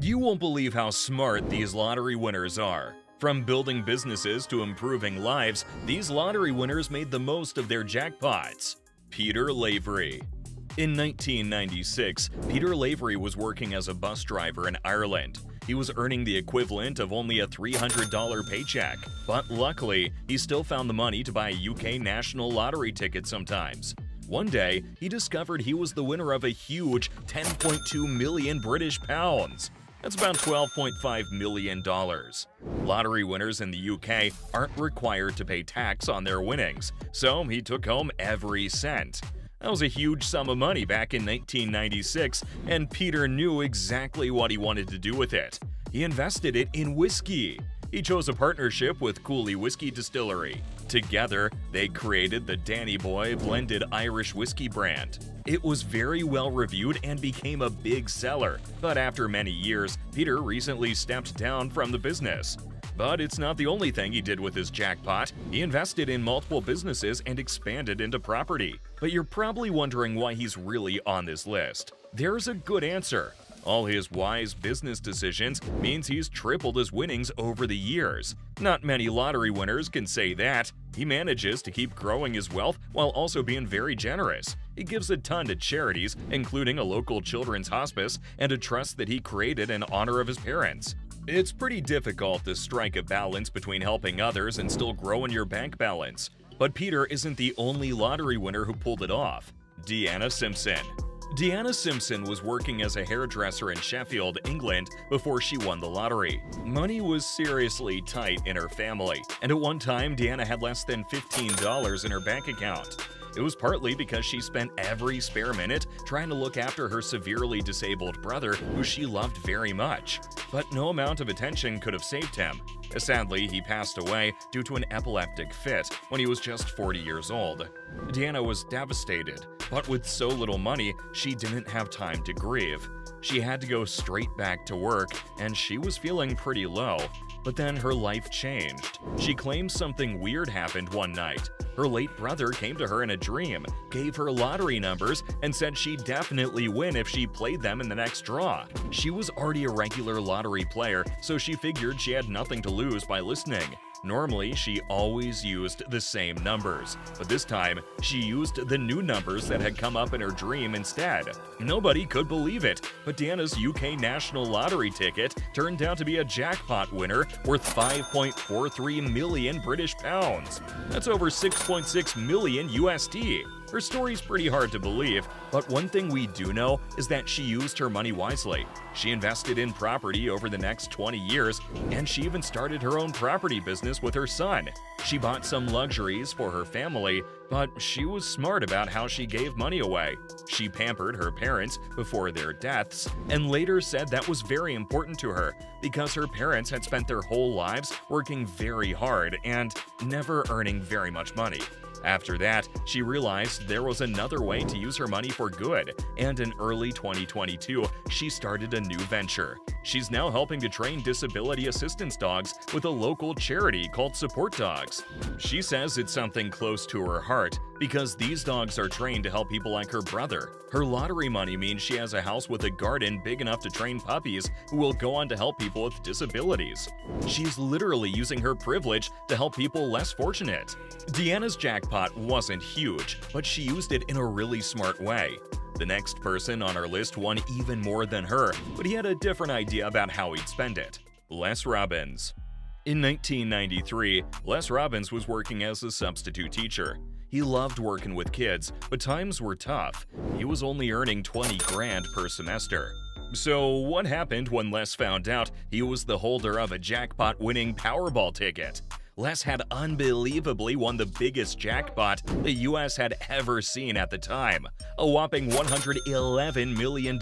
You won't believe how smart these lottery winners are. From building businesses to improving lives, these lottery winners made the most of their jackpots. Peter Lavery. In 1996, Peter Lavery was working as a bus driver in Ireland. He was earning the equivalent of only a $300 paycheck, but luckily, he still found the money to buy a UK national lottery ticket sometimes. One day, he discovered he was the winner of a huge 10.2 million British pounds. That's about $12.5 million. Lottery winners in the UK aren't required to pay tax on their winnings, so he took home every cent. That was a huge sum of money back in 1996, and Peter knew exactly what he wanted to do with it. He invested it in whiskey. He chose a partnership with Cooley Whiskey Distillery. Together, they created the Danny Boy blended Irish whiskey brand. It was very well reviewed and became a big seller, but after many years, Peter recently stepped down from the business. But it's not the only thing he did with his jackpot. He invested in multiple businesses and expanded into property. But you're probably wondering why he's really on this list. There's a good answer. All his wise business decisions means he's tripled his winnings over the years. Not many lottery winners can say that. He manages to keep growing his wealth while also being very generous. He gives a ton to charities, including a local children's hospice and a trust that he created in honor of his parents. It's pretty difficult to strike a balance between helping others and still growing your bank balance. But Peter isn't the only lottery winner who pulled it off. Deanna Simpson. Deanna Simpson was working as a hairdresser in Sheffield, England before she won the lottery. Money was seriously tight in her family, and at one time Deanna had less than $15 in her bank account. It was partly because she spent every spare minute trying to look after her severely disabled brother, who she loved very much. But no amount of attention could have saved him. Sadly, he passed away due to an epileptic fit when he was just 40 years old. Deanna was devastated, but with so little money, she didn't have time to grieve. She had to go straight back to work, and she was feeling pretty low. But then her life changed. She claims something weird happened one night. Her late brother came to her in a dream, gave her lottery numbers, and said she'd definitely win if she played them in the next draw. She was already a regular lottery player, so she figured she had nothing to lose by listening. Normally, she always used the same numbers, but this time, she used the new numbers that had come up in her dream instead. Nobody could believe it, but Deanna's UK National Lottery ticket turned out to be a jackpot winner worth 5.43 million British pounds. That's over 6.6 million USD. Her story's pretty hard to believe, but one thing we do know is that she used her money wisely. She invested in property over the next 20 years, and she even started her own property business with her son. She bought some luxuries for her family, but she was smart about how she gave money away. She pampered her parents before their deaths, and later said that was very important to her because her parents had spent their whole lives working very hard and never earning very much money. After that, she realized there was another way to use her money for good, and in early 2022, she started a new venture. She's now helping to train disability assistance dogs with a local charity called Support Dogs. She says it's something close to her heart because these dogs are trained to help people like her brother. Her lottery money means she has a house with a garden big enough to train puppies who will go on to help people with disabilities. She's literally using her privilege to help people less fortunate. Deanna's jackpot wasn't huge, but she used it in a really smart way. The next person on our list won even more than her, but he had a different idea about how he'd spend it. Les Robbins. In 1993, Les Robbins was working as a substitute teacher. He loved working with kids, but times were tough. He was only earning 20 grand per semester. So what happened when Les found out he was the holder of a jackpot-winning Powerball ticket? Les had unbelievably won the biggest jackpot the US had ever seen at the time, a whopping $111 million.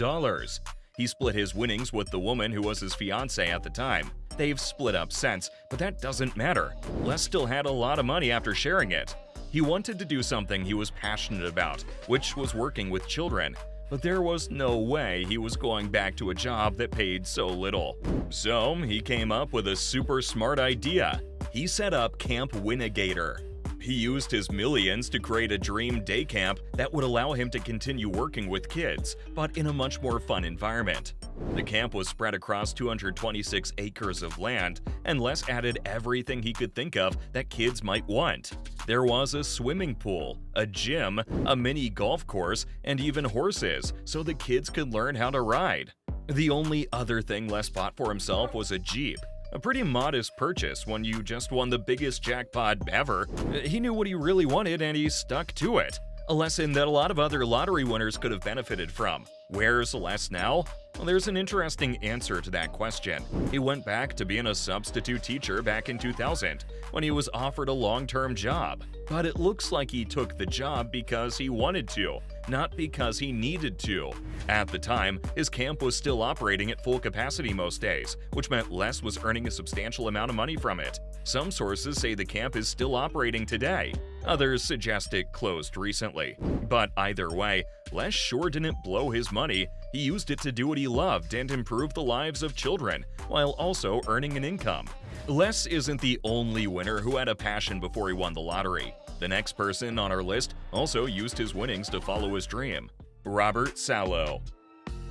He split his winnings with the woman who was his fiancée at the time. They've split up since, but that doesn't matter. Les still had a lot of money after sharing it. He wanted to do something he was passionate about, which was working with children. But there was no way he was going back to a job that paid so little. So he came up with a super smart idea. He set up Camp Winnegator. He used his millions to create a dream day camp that would allow him to continue working with kids, but in a much more fun environment. The camp was spread across 226 acres of land, and Les added everything he could think of that kids might want. There was a swimming pool, a gym, a mini golf course, and even horses, so the kids could learn how to ride. The only other thing Les bought for himself was a Jeep. A pretty modest purchase when you just won the biggest jackpot ever. He knew what he really wanted and he stuck to it. A lesson that a lot of other lottery winners could have benefited from. Where's Les now? Well, there's an interesting answer to that question. He went back to being a substitute teacher back in 2000 when he was offered a long-term job. But it looks like he took the job because he wanted to, not because he needed to. At the time, his camp was still operating at full capacity most days, which meant Les was earning a substantial amount of money from it. Some sources say the camp is still operating today. Others suggest it closed recently. But either way, Les sure didn't blow his money. He used it to do what he loved and improve the lives of children, while also earning an income. Les isn't the only winner who had a passion before he won the lottery. The next person on our list also used his winnings to follow his dream. Robert Salo.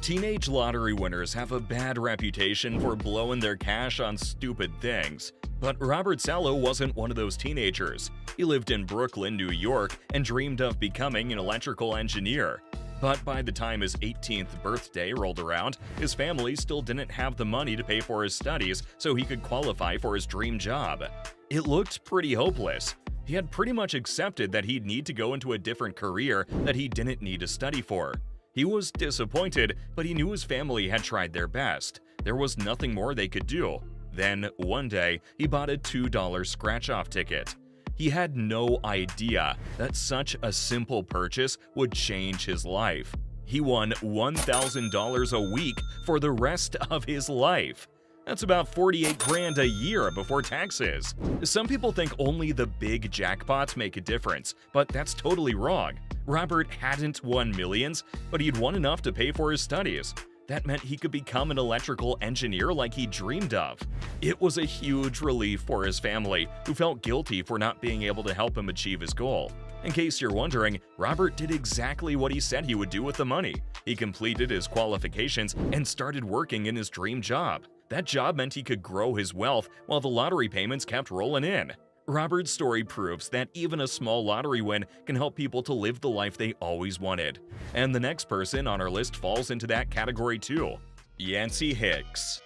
Teenage lottery winners have a bad reputation for blowing their cash on stupid things. But Robert Salo wasn't one of those teenagers. He lived in Brooklyn, New York, and dreamed of becoming an electrical engineer. But by the time his 18th birthday rolled around, his family still didn't have the money to pay for his studies so he could qualify for his dream job. It looked pretty hopeless. He had pretty much accepted that he'd need to go into a different career that he didn't need to study for. He was disappointed, but he knew his family had tried their best. There was nothing more they could do. Then, one day, he bought a $2 scratch-off ticket. He had no idea that such a simple purchase would change his life. He won $1,000 a week for the rest of his life. That's about 48 grand a year before taxes. Some people think only the big jackpots make a difference, but that's totally wrong. Robert hadn't won millions, but he'd won enough to pay for his studies. That meant he could become an electrical engineer like he dreamed of. It was a huge relief for his family, who felt guilty for not being able to help him achieve his goal. In case you're wondering, Robert did exactly what he said he would do with the money. He completed his qualifications and started working in his dream job. That job meant he could grow his wealth while the lottery payments kept rolling in. Robert's story proves that even a small lottery win can help people to live the life they always wanted. And the next person on our list falls into that category too. Yancey Hicks.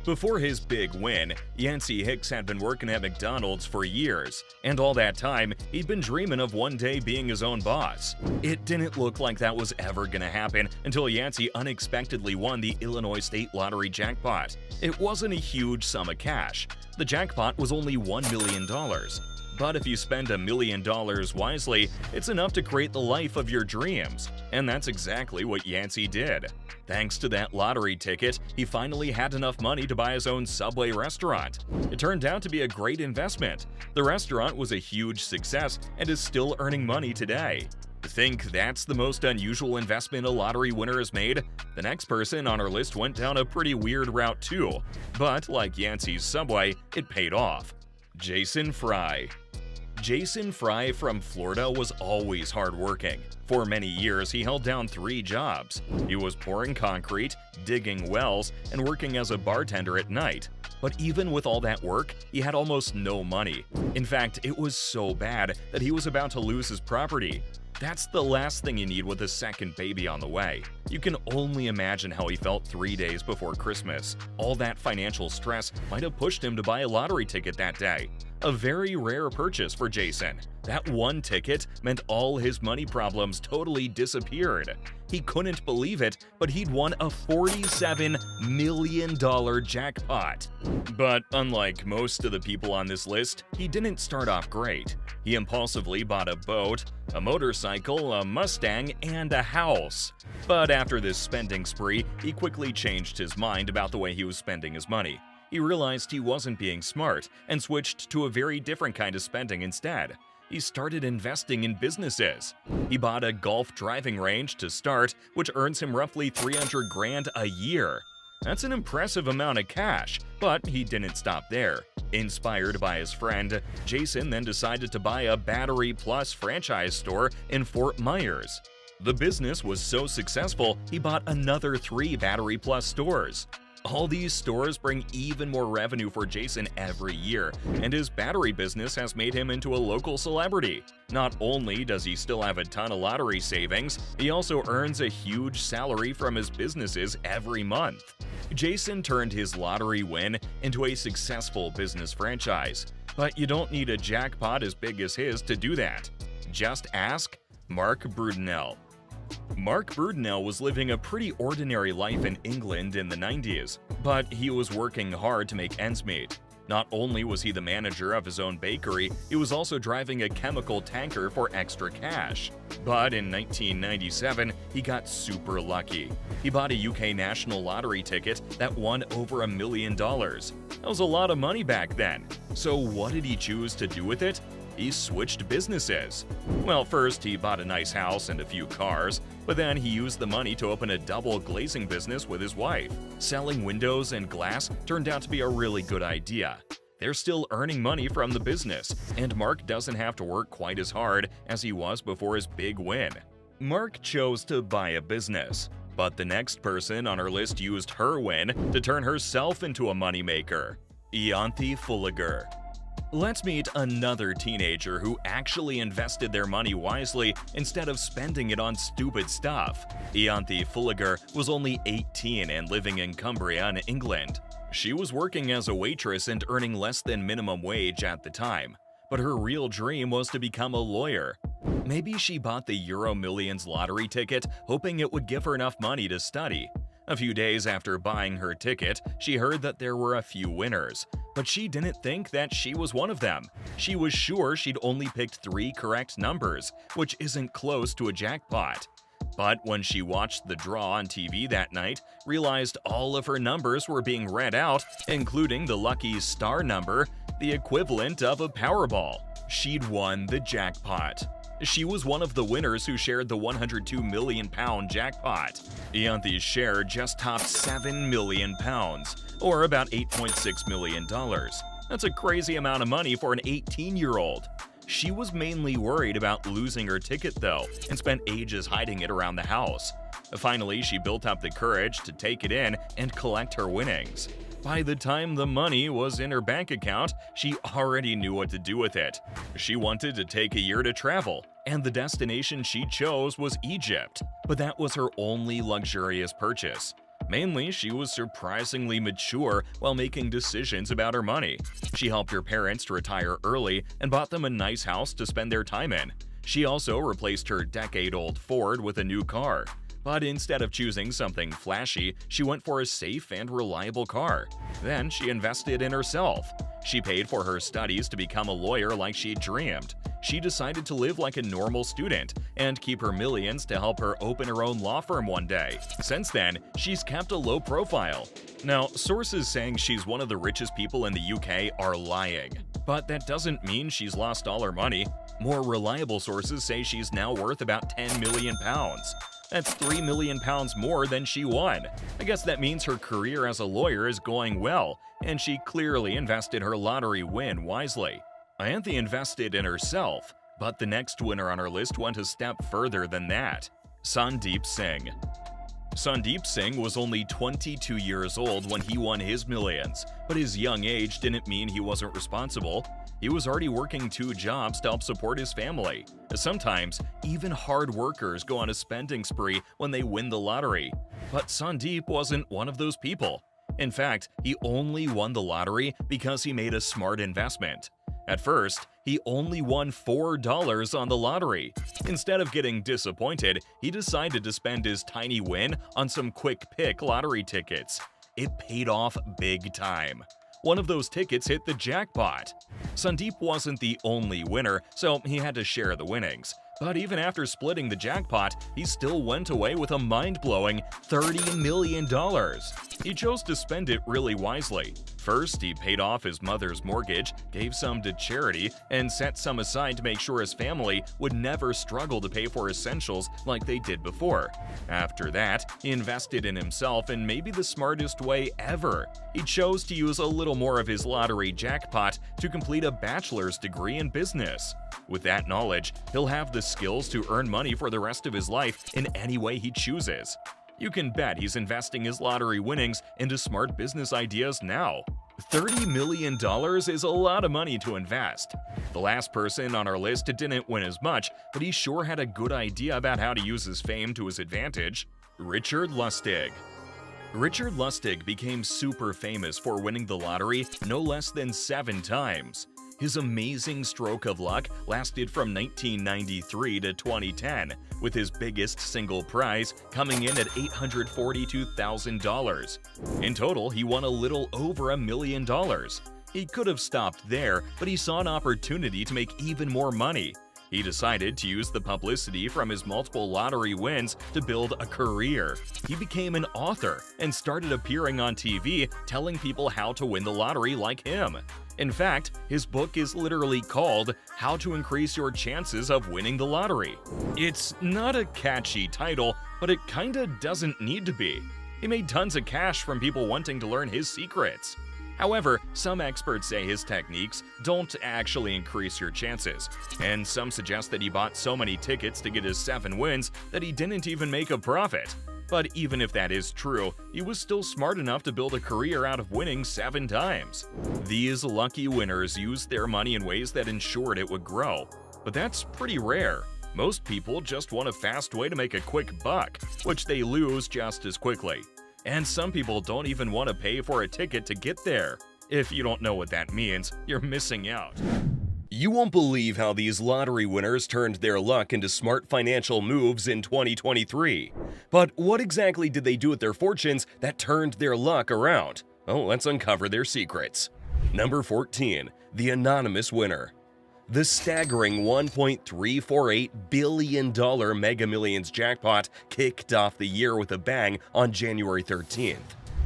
Before his big win, Yancey Hicks had been working at McDonald's for years, and all that time, he'd been dreaming of one day being his own boss. It didn't look like that was ever gonna happen until Yancey unexpectedly won the Illinois State Lottery jackpot. It wasn't a huge sum of cash. The jackpot was only $1 million. But if you spend $1 million wisely, it's enough to create the life of your dreams. And that's exactly what Yancey did. Thanks to that lottery ticket, he finally had enough money to buy his own Subway restaurant. It turned out to be a great investment. The restaurant was a huge success and is still earning money today. Think that's the most unusual investment a lottery winner has made? The next person on our list went down a pretty weird route too. But like Yancey's Subway, it paid off. Jason Fry. Jason Fry from Florida was always hardworking. For many years, he held down 3 jobs. He was pouring concrete, digging wells, and working as a bartender at night. But even with all that work, he had almost no money. In fact, it was so bad that he was about to lose his property. That's the last thing you need with a second baby on the way. You can only imagine how he felt 3 days before Christmas. All that financial stress might have pushed him to buy a lottery ticket that day. A very rare purchase for Jason. That one ticket meant all his money problems totally disappeared. He couldn't believe it, but he'd won a $47 million jackpot. But unlike most of the people on this list, he didn't start off great. He impulsively bought a boat, a motorcycle, a Mustang, and a house. But after this spending spree, he quickly changed his mind about the way he was spending his money. He realized he wasn't being smart and switched to a very different kind of spending instead. He started investing in businesses. He bought a golf driving range to start, which earns him roughly 300 grand a year. That's an impressive amount of cash, but he didn't stop there. Inspired by his friend, Jason then decided to buy a Battery Plus franchise store in Fort Myers. The business was so successful, he bought another 3 Battery Plus stores. All these stores bring even more revenue for Jason every year, and his battery business has made him into a local celebrity. Not only does he still have a ton of lottery savings, he also earns a huge salary from his businesses every month. Jason turned his lottery win into a successful business franchise, but you don't need a jackpot as big as his to do that. Just ask Mark Brudenell. Mark Brudenell was living a pretty ordinary life in England in the 90s, but he was working hard to make ends meet. Not only was he the manager of his own bakery, he was also driving a chemical tanker for extra cash. But in 1997, he got super lucky. He bought a UK national lottery ticket that won over $1 million. That was a lot of money back then. So what did he choose to do with it? He switched businesses. Well, first he bought a nice house and a few cars, but then he used the money to open a double glazing business with his wife. Selling windows and glass turned out to be a really good idea. They're still earning money from the business, and Mark doesn't have to work quite as hard as he was before his big win. Mark chose to buy a business, but the next person on our list used her win to turn herself into a moneymaker. Ianthe Fulliger. Let's meet another teenager who actually invested their money wisely instead of spending it on stupid stuff. Ianthe Fulliger was only 18 and living in Cumbria in England. She was working as a waitress and earning less than minimum wage at the time, but her real dream was to become a lawyer. Maybe she bought the Euro Millions lottery ticket hoping it would give her enough money to study. A few days after buying her ticket, she heard that there were a few winners, but she didn't think that she was one of them. She was sure she'd only picked 3 correct numbers, which isn't close to a jackpot. But when she watched the draw on TV that night, realized all of her numbers were being read out, including the lucky star number, the equivalent of a Powerball. She'd won the jackpot. She was one of the winners who shared the £102 million jackpot. Ianthe's share just topped £7 million, or about $8.6 million. That's a crazy amount of money for an 18-year-old. She was mainly worried about losing her ticket though, and spent ages hiding it around the house. Finally, she built up the courage to take it in and collect her winnings. By the time the money was in her bank account, she already knew what to do with it. She wanted to take a year to travel, and the destination she chose was Egypt. But that was her only luxurious purchase. Mainly, she was surprisingly mature while making decisions about her money. She helped her parents to retire early and bought them a nice house to spend their time in. She also replaced her decade-old Ford with a new car. But instead of choosing something flashy, she went for a safe and reliable car. Then she invested in herself. She paid for her studies to become a lawyer like she dreamed. She decided to live like a normal student and keep her millions to help her open her own law firm one day. Since then, she's kept a low profile. Now, sources saying she's one of the richest people in the UK are lying. But that doesn't mean she's lost all her money. More reliable sources say she's now worth about £10 million. That's £3 million more than she won. I guess that means her career as a lawyer is going well, and she clearly invested her lottery win wisely. Ianthe invested in herself, but the next winner on our list went a step further than that. Sandeep Singh. Sandeep Singh was only 22 years old when he won his millions, but his young age didn't mean he wasn't responsible. He was already working 2 jobs to help support his family. Sometimes, even hard workers go on a spending spree when they win the lottery. But Sandeep wasn't one of those people. In fact, he only won the lottery because he made a smart investment. At first, he only won $4 on the lottery. Instead of getting disappointed, he decided to spend his tiny win on some quick pick lottery tickets. It paid off big time. One of those tickets hit the jackpot. Sandeep wasn't the only winner, so he had to share the winnings. But even after splitting the jackpot, he still went away with a mind-blowing $30 million. He chose to spend it really wisely. First, he paid off his mother's mortgage, gave some to charity, and set some aside to make sure his family would never struggle to pay for essentials like they did before. After that, he invested in himself in maybe the smartest way ever. He chose to use a little more of his lottery jackpot to complete a bachelor's degree in business. With that knowledge, he'll have the skills to earn money for the rest of his life in any way he chooses. You can bet he's investing his lottery winnings into smart business ideas now. $30 million is a lot of money to invest. The last person on our list didn't win as much, but he sure had a good idea about how to use his fame to his advantage. Richard Lustig. Richard Lustig became super famous for winning the lottery no less than 7 times. His amazing stroke of luck lasted from 1993 to 2010, with his biggest single prize coming in at $842,000. In total, he won a little over $1 million. He could have stopped there, but he saw an opportunity to make even more money. He decided to use the publicity from his multiple lottery wins to build a career. He became an author and started appearing on TV telling people how to win the lottery like him. In fact, his book is literally called How to Increase Your Chances of Winning the Lottery. It's not a catchy title, but it kinda doesn't need to be. He made tons of cash from people wanting to learn his secrets. However, some experts say his techniques don't actually increase your chances, and some suggest that he bought so many tickets to get his 7 wins that he didn't even make a profit. But even if that is true, he was still smart enough to build a career out of winning 7 times. These lucky winners used their money in ways that ensured it would grow, but that's pretty rare. Most people just want a fast way to make a quick buck, which they lose just as quickly. And some people don't even want to pay for a ticket to get there. If you don't know what that means, you're missing out. You won't believe how these lottery winners turned their luck into smart financial moves in 2023. But what exactly did they do with their fortunes that turned their luck around? Well, let's uncover their secrets. Number 14. The anonymous winner. The staggering $1.348 billion Mega Millions jackpot kicked off the year with a bang on January 13th.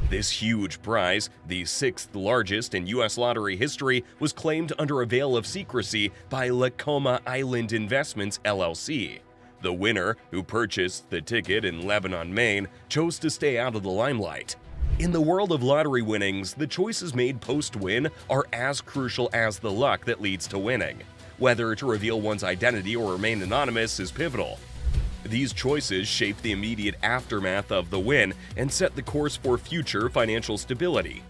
This huge prize, the 6th largest in U.S. lottery history, was claimed under a veil of secrecy by Lacoma Island Investments, LLC. The winner, who purchased the ticket in Lebanon, Maine, chose to stay out of the limelight. In the world of lottery winnings, the choices made post-win are as crucial as the luck that leads to winning. Whether to reveal one's identity or remain anonymous is pivotal. These choices shape the immediate aftermath of the win and set the course for future financial stability.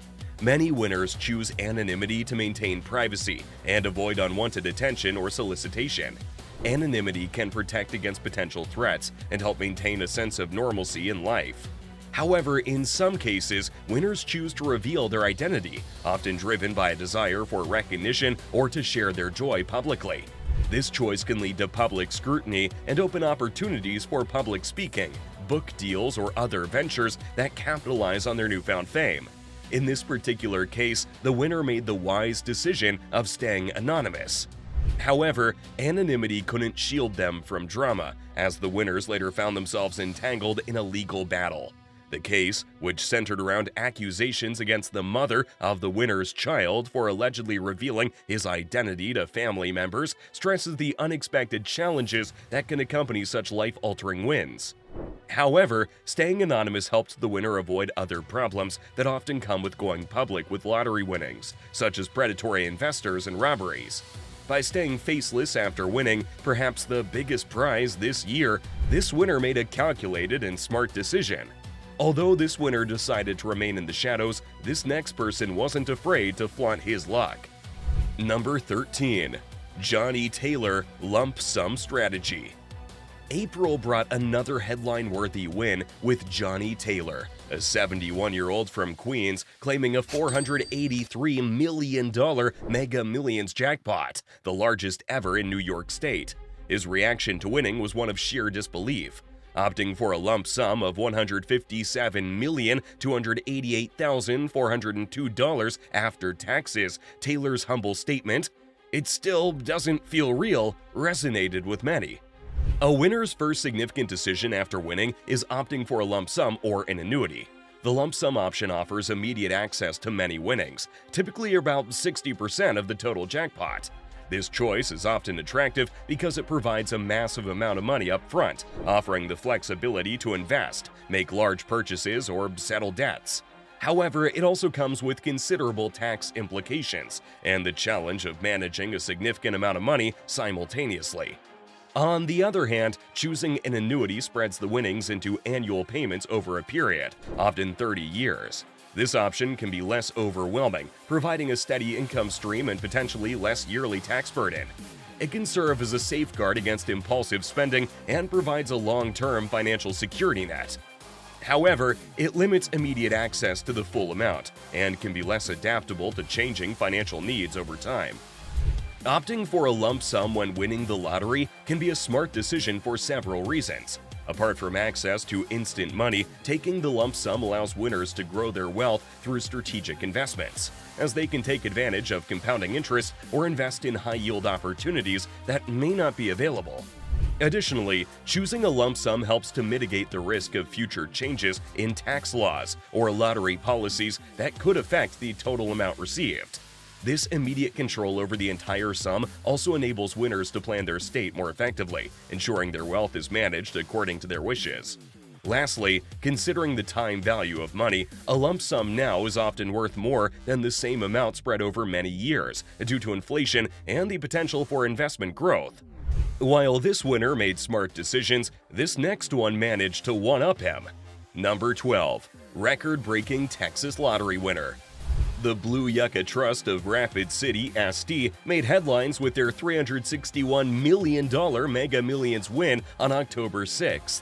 Many winners choose anonymity to maintain privacy and avoid unwanted attention or solicitation. Anonymity can protect against potential threats and help maintain a sense of normalcy in life. However, in some cases, winners choose to reveal their identity, often driven by a desire for recognition or to share their joy publicly. This choice can lead to public scrutiny and open opportunities for public speaking, book deals, or other ventures that capitalize on their newfound fame. In this particular case, the winner made the wise decision of staying anonymous. However, anonymity couldn't shield them from drama, as the winners later found themselves entangled in a legal battle. The case, which centered around accusations against the mother of the winner's child for allegedly revealing his identity to family members, stresses the unexpected challenges that can accompany such life-altering wins. However, staying anonymous helped the winner avoid other problems that often come with going public with lottery winnings, such as predatory investors and robberies. By staying faceless after winning perhaps the biggest prize this year, this winner made a calculated and smart decision. Although this winner decided to remain in the shadows, this next person wasn't afraid to flaunt his luck. Number 13. Johnny Taylor Lump Sum Strategy. April brought another headline-worthy win with Johnny Taylor, a 71-year-old from Queens claiming a $483 million Mega Millions jackpot, the largest ever in New York State. His reaction to winning was one of sheer disbelief. Opting for a lump sum of $157,288,402 after taxes, Taylor's humble statement, "It still doesn't feel real," resonated with many. A winner's first significant decision after winning is opting for a lump sum or an annuity. The lump sum option offers immediate access to many winnings, typically about 60% of the total jackpot. This choice is often attractive because it provides a massive amount of money up front, offering the flexibility to invest, make large purchases, or settle debts. However, it also comes with considerable tax implications and the challenge of managing a significant amount of money simultaneously. On the other hand, choosing an annuity spreads the winnings into annual payments over a period, often 30 years. This option can be less overwhelming, providing a steady income stream and potentially less yearly tax burden. It can serve as a safeguard against impulsive spending and provides a long-term financial security net. However, it limits immediate access to the full amount and can be less adaptable to changing financial needs over time. Opting for a lump sum when winning the lottery can be a smart decision for several reasons. Apart from access to instant money, taking the lump sum allows winners to grow their wealth through strategic investments, as they can take advantage of compounding interest or invest in high-yield opportunities that may not be available. Additionally, choosing a lump sum helps to mitigate the risk of future changes in tax laws or lottery policies that could affect the total amount received. This immediate control over the entire sum also enables winners to plan their estate more effectively, ensuring their wealth is managed according to their wishes. Lastly, considering the time value of money, a lump sum now is often worth more than the same amount spread over many years due to inflation and the potential for investment growth. While this winner made smart decisions, this next one managed to one-up him. Number 12. Record-breaking Texas lottery winner. The Blue Yucca Trust of Rapid City, SD, made headlines with their $361 million Mega Millions win on October 6th.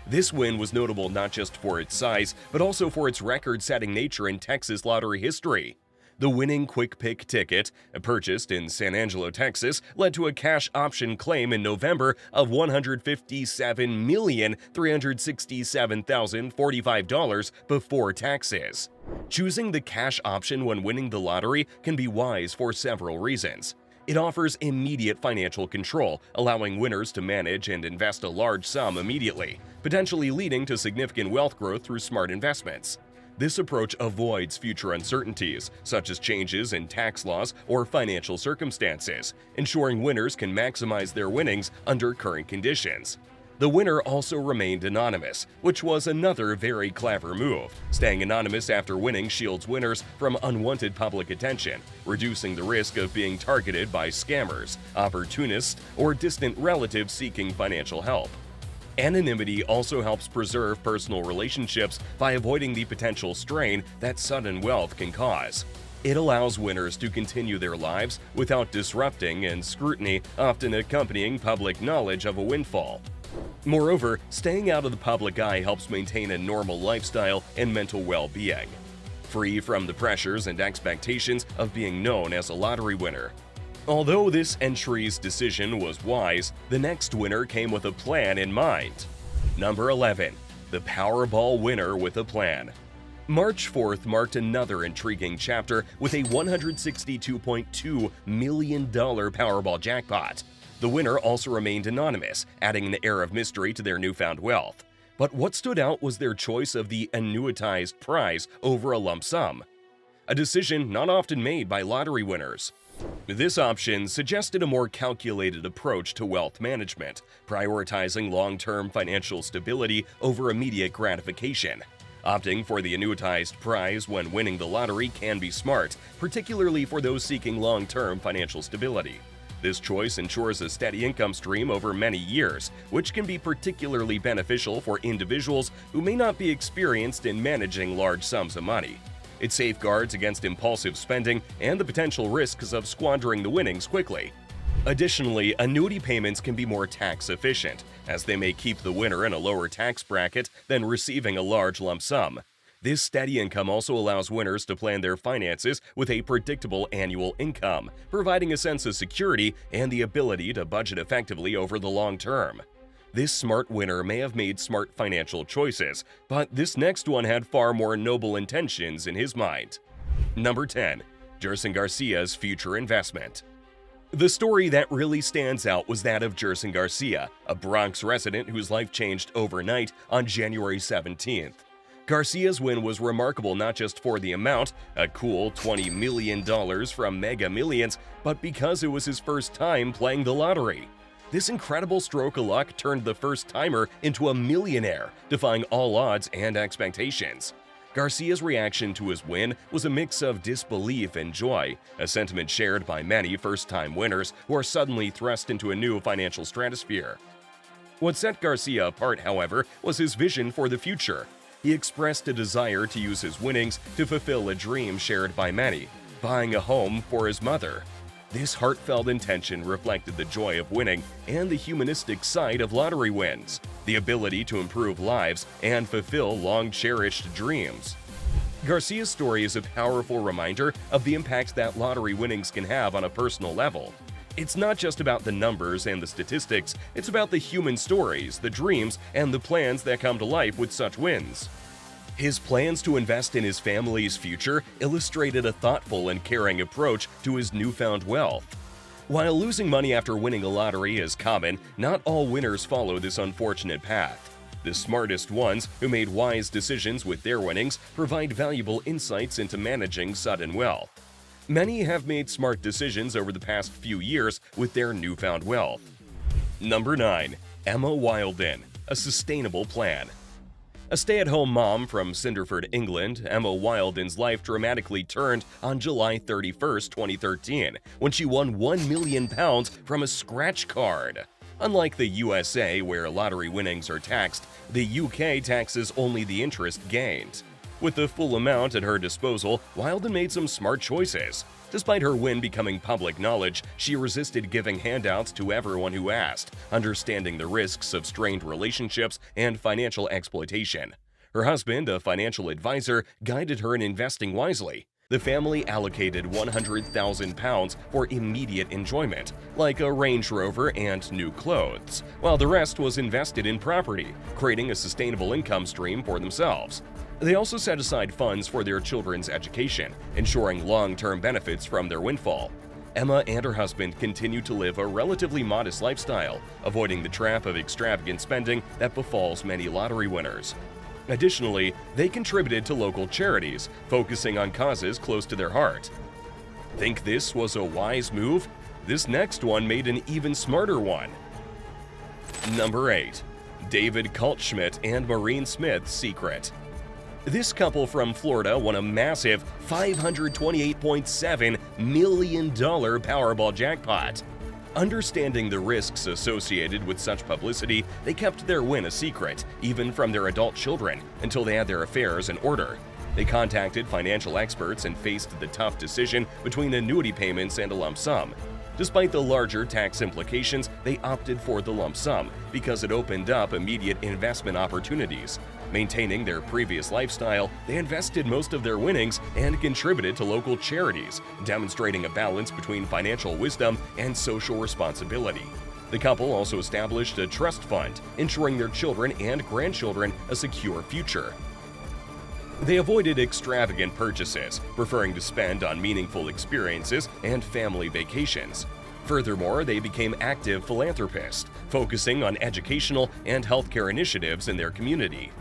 This win was notable not just for its size, but also for its record-setting nature in Texas lottery history. The winning Quick Pick ticket, purchased in San Angelo, Texas, led to a cash option claim in November of $157,367,045 before taxes. Choosing the cash option when winning the lottery can be wise for several reasons. It offers immediate financial control, allowing winners to manage and invest a large sum immediately, potentially leading to significant wealth growth through smart investments. This approach avoids future uncertainties, such as changes in tax laws or financial circumstances, ensuring winners can maximize their winnings under current conditions. The winner also remained anonymous, which was another very clever move. Staying anonymous after winning shields winners from unwanted public attention, reducing the risk of being targeted by scammers, opportunists, or distant relatives seeking financial help. Anonymity also helps preserve personal relationships by avoiding the potential strain that sudden wealth can cause. It allows winners to continue their lives without disrupting and scrutiny often accompanying public knowledge of a windfall. Moreover, staying out of the public eye helps maintain a normal lifestyle and mental well-being, free from the pressures and expectations of being known as a lottery winner. Although this entry's decision was wise, the next winner came with a plan in mind. Number 11. The Powerball winner with a plan. March 4th marked another intriguing chapter with a $162.2 million Powerball jackpot. The winner also remained anonymous, adding an air of mystery to their newfound wealth. But what stood out was their choice of the annuitized prize over a lump sum, a decision not often made by lottery winners. This option suggested a more calculated approach to wealth management, prioritizing long-term financial stability over immediate gratification. Opting for the annuitized prize when winning the lottery can be smart, particularly for those seeking long-term financial stability. This choice ensures a steady income stream over many years, which can be particularly beneficial for individuals who may not be experienced in managing large sums of money. It safeguards against impulsive spending and the potential risks of squandering the winnings quickly. Additionally, annuity payments can be more tax efficient, as they may keep the winner in a lower tax bracket than receiving a large lump sum. This steady income also allows winners to plan their finances with a predictable annual income, providing a sense of security and the ability to budget effectively over the long term. This smart winner may have made smart financial choices, but this next one had far more noble intentions in his mind. Number 10. Jerson Garcia's future investment. The story that really stands out was that of Jerson Garcia, a Bronx resident whose life changed overnight on January 17th. Garcia's win was remarkable not just for the amount, a cool $20 million from Mega Millions, but because it was his first time playing the lottery. This incredible stroke of luck turned the first-timer into a millionaire, defying all odds and expectations. Garcia's reaction to his win was a mix of disbelief and joy, a sentiment shared by many first-time winners who are suddenly thrust into a new financial stratosphere. What set Garcia apart, however, was his vision for the future. He expressed a desire to use his winnings to fulfill a dream shared by many, buying a home for his mother. This heartfelt intention reflected the joy of winning and the humanistic side of lottery wins, the ability to improve lives and fulfill long-cherished dreams. Garcia's story is a powerful reminder of the impact that lottery winnings can have on a personal level. It's not just about the numbers and the statistics, it's about the human stories, the dreams, and the plans that come to life with such wins. His plans to invest in his family's future illustrated a thoughtful and caring approach to his newfound wealth. While losing money after winning a lottery is common, not all winners follow this unfortunate path. The smartest ones, who made wise decisions with their winnings, provide valuable insights into managing sudden wealth. Many have made smart decisions over the past few years with their newfound wealth. Number 9. Emma Wilden, a sustainable plan. A stay-at-home mom from Cinderford, England, Emma Wilden's life dramatically turned on July 31, 2013, when she won £1 million from a scratch card. Unlike the USA, where lottery winnings are taxed, the UK taxes only the interest gained. With the full amount at her disposal, Wilden made some smart choices. Despite her win becoming public knowledge, she resisted giving handouts to everyone who asked, understanding the risks of strained relationships and financial exploitation. Her husband, a financial advisor, guided her in investing wisely. The family allocated £100,000 for immediate enjoyment, like a Range Rover and new clothes, while the rest was invested in property, creating a sustainable income stream for themselves. They also set aside funds for their children's education, ensuring long-term benefits from their windfall. Emma and her husband continued to live a relatively modest lifestyle, avoiding the trap of extravagant spending that befalls many lottery winners. Additionally, they contributed to local charities, focusing on causes close to their heart. Think this was a wise move? This next one made an even smarter one. Number 8. David Kaltschmidt and Maureen Smith's secret. This couple from Florida won a massive $528.7 million Powerball jackpot. Understanding the risks associated with such publicity, they kept their win a secret, even from their adult children, until they had their affairs in order. They contacted financial experts and faced the tough decision between annuity payments and a lump sum. Despite the larger tax implications, they opted for the lump sum because it opened up immediate investment opportunities. Maintaining their previous lifestyle, they invested most of their winnings and contributed to local charities, demonstrating a balance between financial wisdom and social responsibility. The couple also established a trust fund, ensuring their children and grandchildren a secure future. They avoided extravagant purchases, preferring to spend on meaningful experiences and family vacations. Furthermore, they became active philanthropists, focusing on educational and healthcare initiatives in their community.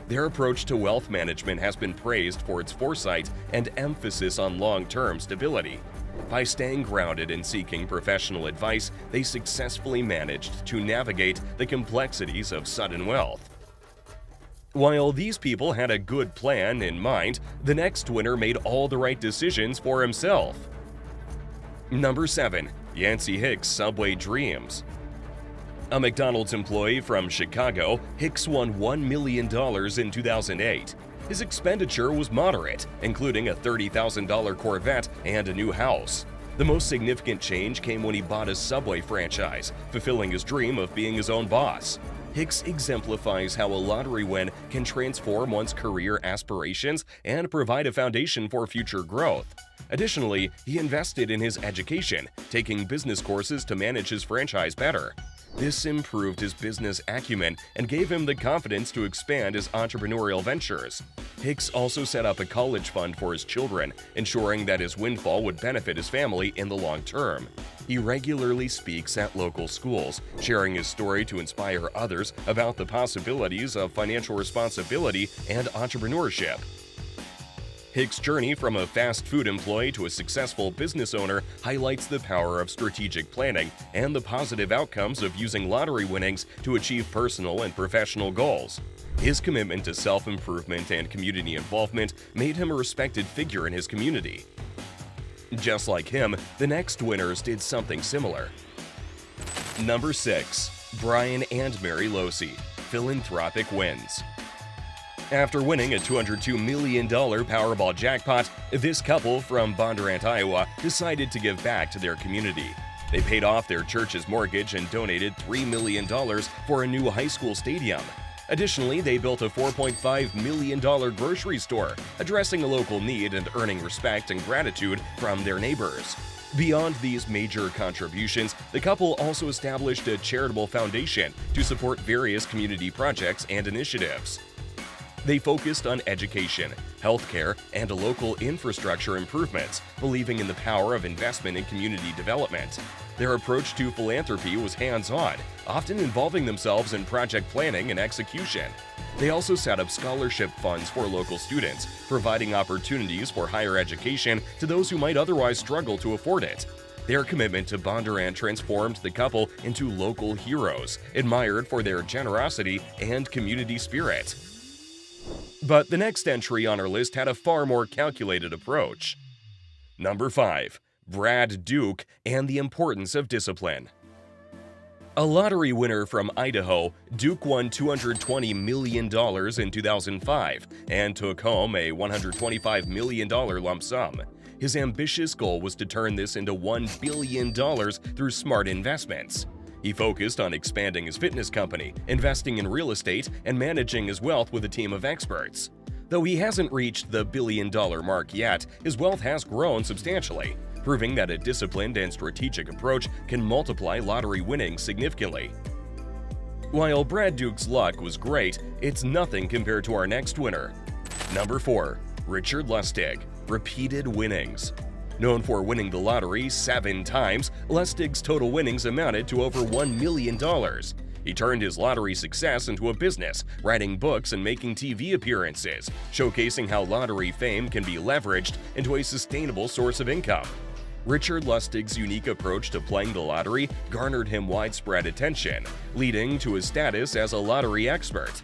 Their approach to wealth management has been praised for its foresight and emphasis on long-term stability. By staying grounded and seeking professional advice, they successfully managed to navigate the complexities of sudden wealth. While these people had a good plan in mind, the next winner made all the right decisions for himself. Number 7. Yancey Hicks' Subway Dreams. A McDonald's employee from Chicago, Hicks won $1 million in 2008. His expenditure was moderate, including a $30,000 Corvette and a new house. The most significant change came when he bought a Subway franchise, fulfilling his dream of being his own boss. Hicks exemplifies how a lottery win can transform one's career aspirations and provide a foundation for future growth. Additionally, he invested in his education, taking business courses to manage his franchise better. This improved his business acumen and gave him the confidence to expand his entrepreneurial ventures. Hicks also set up a college fund for his children, ensuring that his windfall would benefit his family in the long term. He regularly speaks at local schools, sharing his story to inspire others about the possibilities of financial responsibility and entrepreneurship. Hicks' journey from a fast food employee to a successful business owner highlights the power of strategic planning and the positive outcomes of using lottery winnings to achieve personal and professional goals. His commitment to self-improvement and community involvement made him a respected figure in his community. Just like him, the next winners did something similar. Number 6. Brian and Mary Losey, Philanthropic Wins. After winning a $202 million Powerball jackpot, this couple from Bondurant, Iowa, decided to give back to their community. They paid off their church's mortgage and donated $3 million for a new high school stadium. Additionally, they built a $4.5 million grocery store, addressing a local need and earning respect and gratitude from their neighbors. Beyond these major contributions, the couple also established a charitable foundation to support various community projects and initiatives. They focused on education, healthcare, and local infrastructure improvements, believing in the power of investment in community development. Their approach to philanthropy was hands-on, often involving themselves in project planning and execution. They also set up scholarship funds for local students, providing opportunities for higher education to those who might otherwise struggle to afford it. Their commitment to Bondurant transformed the couple into local heroes, admired for their generosity and community spirit. But the next entry on our list had a far more calculated approach. Number 5. Brad Duke and the Importance of Discipline. A lottery winner from Idaho, Duke won $220 million in 2005 and took home a $125 million lump sum. His ambitious goal was to turn this into $1 billion through smart investments. He focused on expanding his fitness company, investing in real estate, and managing his wealth with a team of experts. Though he hasn't reached the billion-dollar mark yet, his wealth has grown substantially, proving that a disciplined and strategic approach can multiply lottery winnings significantly. While Brad Duke's luck was great, it's nothing compared to our next winner. Number 4. Richard Lustig, Repeated Winnings. Known for winning the lottery 7 times, Lustig's total winnings amounted to over $1 million. He turned his lottery success into a business, writing books and making TV appearances, showcasing how lottery fame can be leveraged into a sustainable source of income. Richard Lustig's unique approach to playing the lottery garnered him widespread attention, leading to his status as a lottery expert.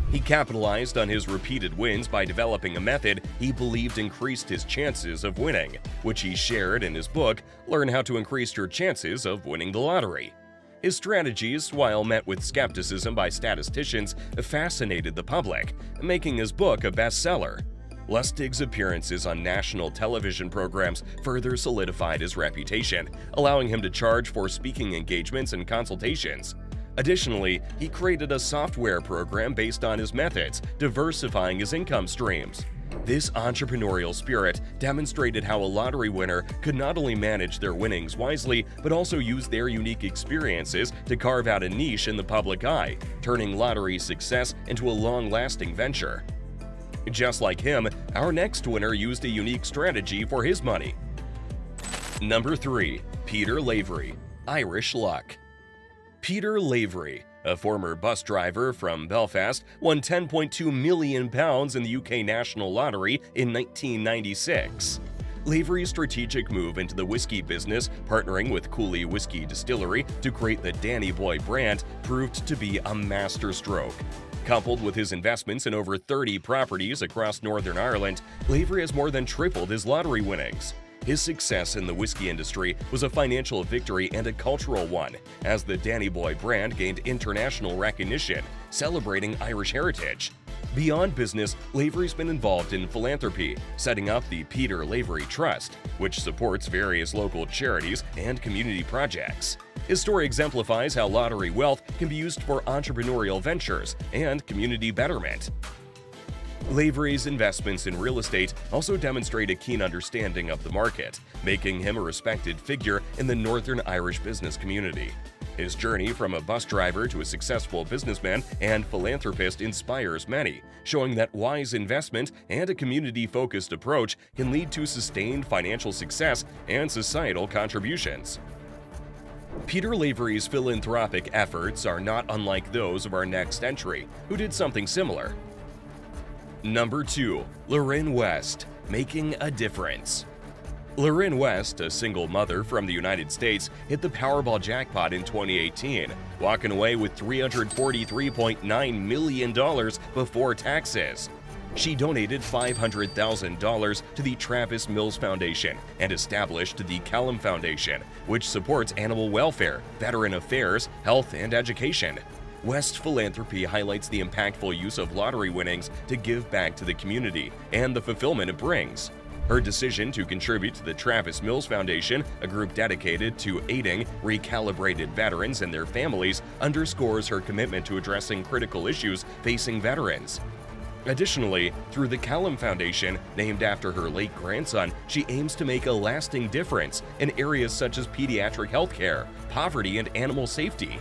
He capitalized on his repeated wins by developing a method he believed increased his chances of winning, which he shared in his book, Learn How to Increase Your Chances of Winning the Lottery. His strategies, while met with skepticism by statisticians, fascinated the public, making his book a bestseller. Lustig's appearances on national television programs further solidified his reputation, allowing him to charge for speaking engagements and consultations. Additionally, he created a software program based on his methods, diversifying his income streams. This entrepreneurial spirit demonstrated how a lottery winner could not only manage their winnings wisely, but also use their unique experiences to carve out a niche in the public eye, turning lottery success into a long-lasting venture. Just like him, our next winner used a unique strategy for his money. Number 3. Peter Lavery, Irish Luck. Peter Lavery, a former bus driver from Belfast, won £10.2 million in the UK National Lottery in 1996. Lavery's strategic move into the whiskey business, partnering with Cooley Whiskey Distillery to create the Danny Boy brand, proved to be a masterstroke. Coupled with his investments in over 30 properties across Northern Ireland, Lavery has more than tripled his lottery winnings. His success in the whiskey industry was a financial victory and a cultural one, as the Danny Boy brand gained international recognition, celebrating Irish heritage. Beyond business, Lavery's been involved in philanthropy, setting up the Peter Lavery Trust, which supports various local charities and community projects. His story exemplifies how lottery wealth can be used for entrepreneurial ventures and community betterment. Lavery's investments in real estate also demonstrate a keen understanding of the market, making him a respected figure in the Northern Irish business community. His journey from a bus driver to a successful businessman and philanthropist inspires many, showing that wise investment and a community-focused approach can lead to sustained financial success and societal contributions. Peter Lavery's philanthropic efforts are not unlike those of our next entry, who did something similar. Number 2. Lorraine West, making a difference. Lorraine West, a single mother from the United States, hit the Powerball jackpot in 2018, walking away with $343.9 million before taxes. She donated $500,000 to the Travis Mills Foundation and established the Callum Foundation, which supports animal welfare, veteran affairs, health, and education. West Philanthropy highlights the impactful use of lottery winnings to give back to the community and the fulfillment it brings. Her decision to contribute to the Travis Mills Foundation, a group dedicated to aiding recalibrated veterans and their families, underscores her commitment to addressing critical issues facing veterans. Additionally, through the Callum Foundation, named after her late grandson, she aims to make a lasting difference in areas such as pediatric healthcare, poverty, and animal safety.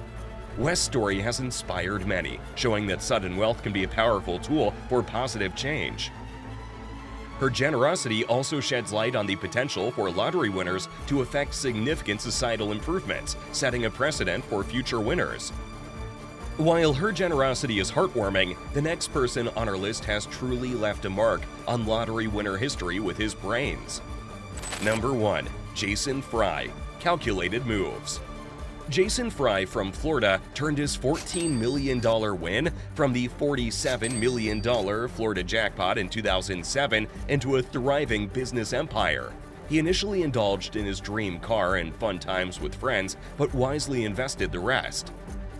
West's story has inspired many, showing that sudden wealth can be a powerful tool for positive change. Her generosity also sheds light on the potential for lottery winners to effect significant societal improvements, setting a precedent for future winners. While her generosity is heartwarming, the next person on our list has truly left a mark on lottery winner history with his brains. Number 1. Jason Fry, calculated moves. Jason Fry from Florida turned his $14 million win from the $47 million Florida jackpot in 2007 into a thriving business empire. He initially indulged in his dream car and fun times with friends, but wisely invested the rest.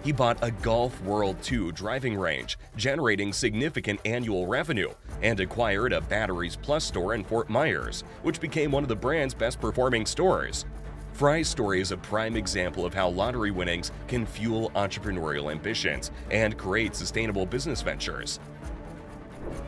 He bought a Golf World 2 driving range, generating significant annual revenue, and acquired a Batteries Plus store in Fort Myers, which became one of the brand's best-performing stores. Fry's story is a prime example of how lottery winnings can fuel entrepreneurial ambitions and create sustainable business ventures.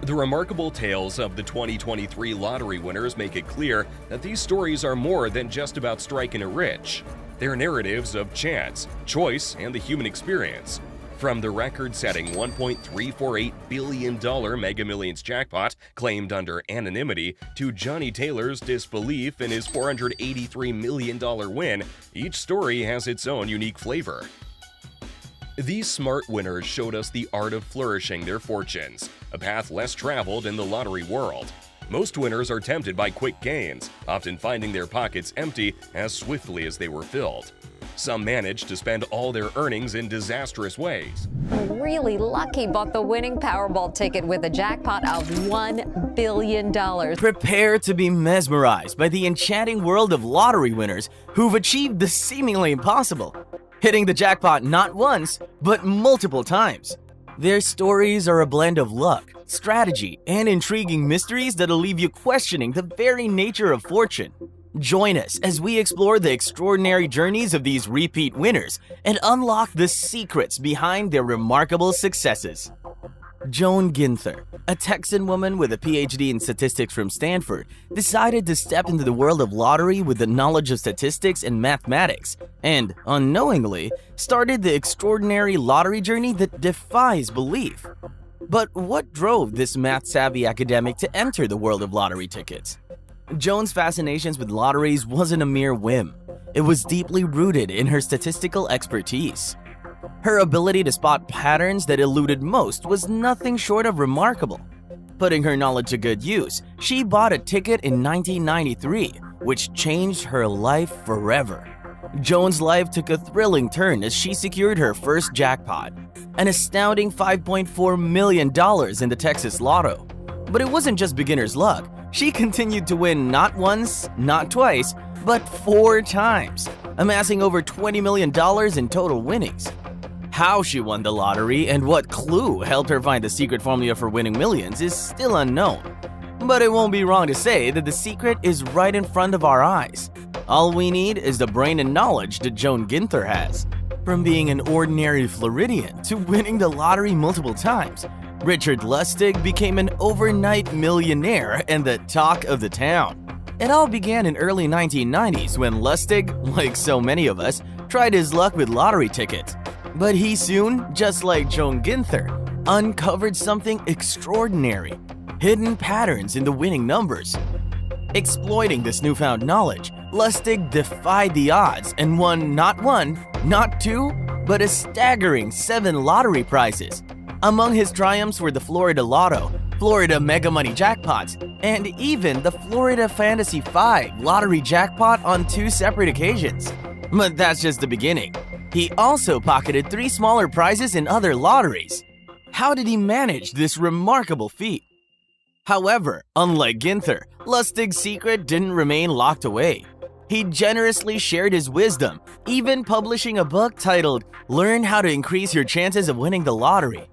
The remarkable tales of the 2023 lottery winners make it clear that these stories are more than just about striking it rich. They're narratives of chance, choice, and the human experience. From the record-setting $1.348 billion Mega Millions jackpot claimed under anonymity to Johnny Taylor's disbelief in his $483 million win, each story has its own unique flavor. These smart winners showed us the art of flourishing their fortunes, a path less traveled in the lottery world. Most winners are tempted by quick gains, often finding their pockets empty as swiftly as they were filled. Some manage to spend all their earnings in disastrous ways. Really lucky bought the winning Powerball ticket with a jackpot of $1 billion. Prepare to be mesmerized by the enchanting world of lottery winners who've achieved the seemingly impossible, hitting the jackpot not once, but multiple times. Their stories are a blend of luck, strategy, and intriguing mysteries that'll leave you questioning the very nature of fortune. Join us as we explore the extraordinary journeys of these repeat winners and unlock the secrets behind their remarkable successes. Joan Ginther, a Texan woman with a PhD in statistics from Stanford, decided to step into the world of lottery with the knowledge of statistics and mathematics, and, unknowingly, started the extraordinary lottery journey that defies belief. But what drove this math-savvy academic to enter the world of lottery tickets? Joan's fascinations with lotteries wasn't a mere whim. It was deeply rooted in her statistical expertise. Her ability to spot patterns that eluded most was nothing short of remarkable. Putting her knowledge to good use, she bought a ticket in 1993, which changed her life forever. Joan's life took a thrilling turn as she secured her first jackpot, an astounding $5.4 million in the Texas Lotto. But it wasn't just beginner's luck. She continued to win not once, not twice, but 4 times, amassing over $20 million in total winnings. How she won the lottery and what clue helped her find the secret formula for winning millions is still unknown. But it won't be wrong to say that the secret is right in front of our eyes. All we need is the brain and knowledge that Joan Ginther has. From being an ordinary Floridian to winning the lottery multiple times, Richard Lustig became an overnight millionaire and the talk of the town. It all began in early 1990s when Lustig, like so many of us, tried his luck with lottery tickets. But he soon, just like Joan Ginther, uncovered something extraordinary: hidden patterns in the winning numbers. Exploiting this newfound knowledge, Lustig defied the odds and won not one, not two, but a staggering 7 lottery prizes. Among his triumphs were the Florida Lotto, Florida Mega Money jackpots, and even the Florida Fantasy 5 lottery jackpot on 2 separate occasions. But that's just the beginning. He also pocketed 3 smaller prizes in other lotteries. How did he manage this remarkable feat? However, unlike Ginther, Lustig's secret didn't remain locked away. He generously shared his wisdom, even publishing a book titled "Learn How to Increase Your Chances of Winning the Lottery."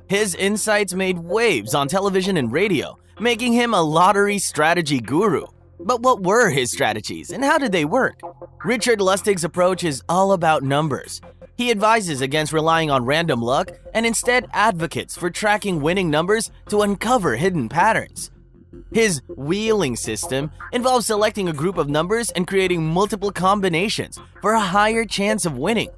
His insights made waves on television and radio, making him a lottery strategy guru. But what were his strategies and how did they work? Richard Lustig's approach is all about numbers. He advises against relying on random luck and instead advocates for tracking winning numbers to uncover hidden patterns. His wheeling system involves selecting a group of numbers and creating multiple combinations for a higher chance of winning.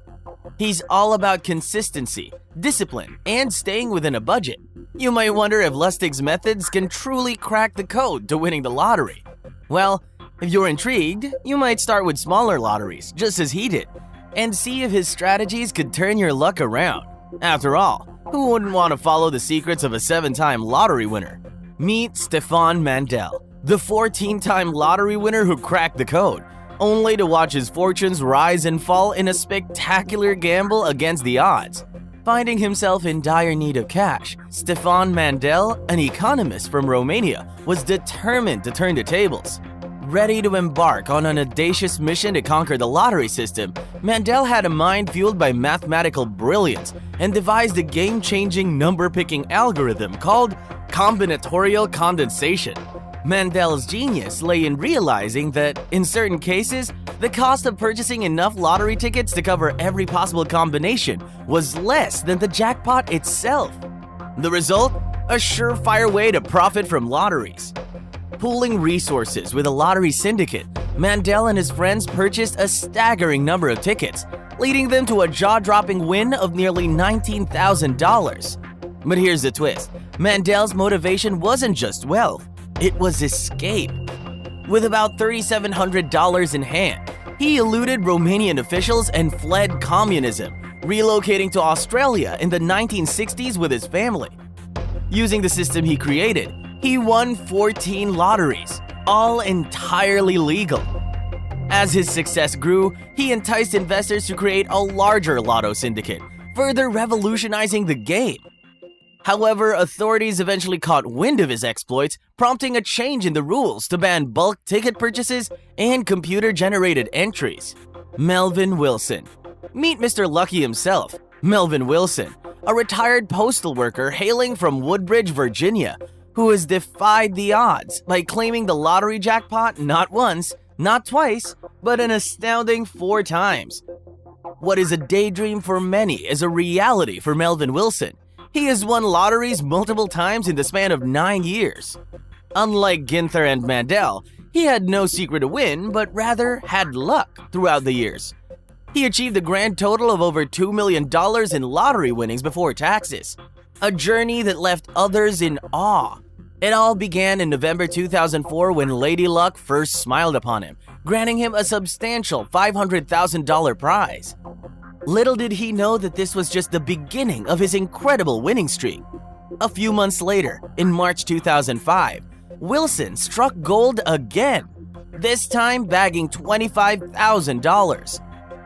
He's all about consistency, discipline, and staying within a budget. You might wonder if Lustig's methods can truly crack the code to winning the lottery. Well, if you're intrigued, you might start with smaller lotteries, just as he did, and see if his strategies could turn your luck around. After all, who wouldn't want to follow the secrets of a 7-time lottery winner? Meet Stefan Mandel, the 14-time lottery winner who cracked the code, only to watch his fortunes rise and fall in a spectacular gamble against the odds. Finding himself in dire need of cash, Stefan Mandel, an economist from Romania, was determined to turn the tables. Ready to embark on an audacious mission to conquer the lottery system, Mandel had a mind fueled by mathematical brilliance and devised a game-changing number-picking algorithm called combinatorial condensation. Mandel's genius lay in realizing that, in certain cases, the cost of purchasing enough lottery tickets to cover every possible combination was less than the jackpot itself. The result? A surefire way to profit from lotteries. Pooling resources with a lottery syndicate, Mandel and his friends purchased a staggering number of tickets, leading them to a jaw-dropping win of nearly $19,000. But here's the twist. Mandel's motivation wasn't just wealth, it was escape. With about $3,700 in hand, he eluded Romanian officials and fled communism, relocating to Australia in the 1960s with his family. Using the system he created, he won 14 lotteries, all entirely legal. As his success grew, he enticed investors to create a larger lotto syndicate, further revolutionizing the game. However, authorities eventually caught wind of his exploits, prompting a change in the rules to ban bulk ticket purchases and computer-generated entries. Melvin Wilson. Meet Mr. Lucky himself, Melvin Wilson, a retired postal worker hailing from Woodbridge, Virginia, who has defied the odds by claiming the lottery jackpot not once, not twice, but an astounding 4 times. What is a daydream for many is a reality for Melvin Wilson. He has won lotteries multiple times in the span of 9 years. Unlike Ginther and Mandel, he had no secret to win, but rather had luck throughout the years. He achieved a grand total of over $2 million in lottery winnings before taxes, a journey that left others in awe. It all began in November 2004 when Lady Luck first smiled upon him, granting him a substantial $500,000 prize. Little did he know that this was just the beginning of his incredible winning streak. A few months later, in March 2005, Wilson struck gold again, this time bagging $25,000.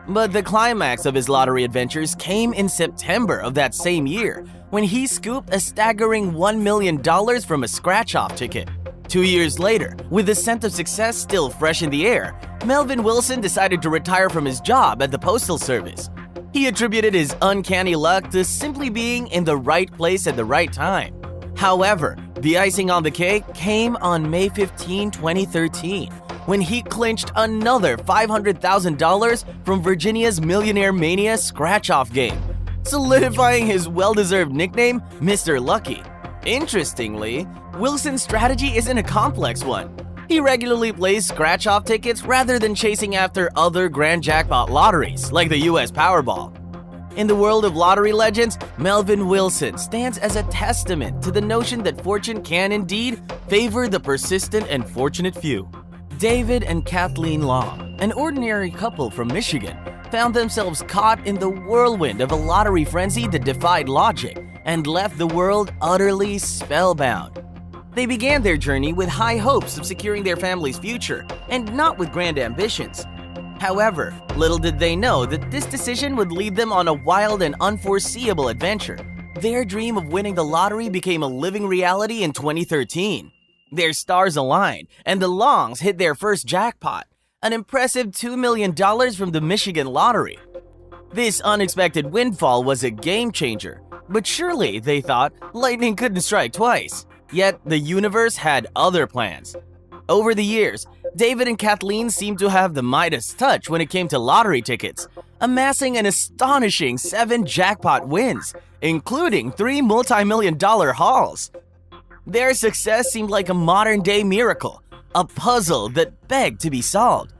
But the climax of his lottery adventures came in September of that same year, when he scooped a staggering $1 million from a scratch-off ticket. 2 years later, with the scent of success still fresh in the air, Melvin Wilson decided to retire from his job at the Postal Service. He attributed his uncanny luck to simply being in the right place at the right time. However, the icing on the cake came on May 15, 2013, when he clinched another $500,000 from Virginia's Millionaire Mania scratch-off game, solidifying his well-deserved nickname, Mr. Lucky. Interestingly, Wilson's strategy isn't a complex one. He regularly plays scratch-off tickets rather than chasing after other grand jackpot lotteries, like the US Powerball. In the world of lottery legends, Melvin Wilson stands as a testament to the notion that fortune can indeed favor the persistent and fortunate few. David and Kathleen Long, an ordinary couple from Michigan, found themselves caught in the whirlwind of a lottery frenzy that defied logic and left the world utterly spellbound. They began their journey with high hopes of securing their family's future and not with grand ambitions. However, little did they know that this decision would lead them on a wild and unforeseeable adventure. Their dream of winning the lottery became a living reality in 2013. Their stars aligned, and the Longs hit their first jackpot, an impressive $2 million from the Michigan lottery. This unexpected windfall was a game changer, but surely, they thought, lightning couldn't strike twice. Yet, the universe had other plans. Over the years, David and Kathleen seemed to have the Midas touch when it came to lottery tickets, amassing an astonishing 7 jackpot wins, including 3 multi-million-dollar hauls. Their success seemed like a modern-day miracle, a puzzle that begged to be solved.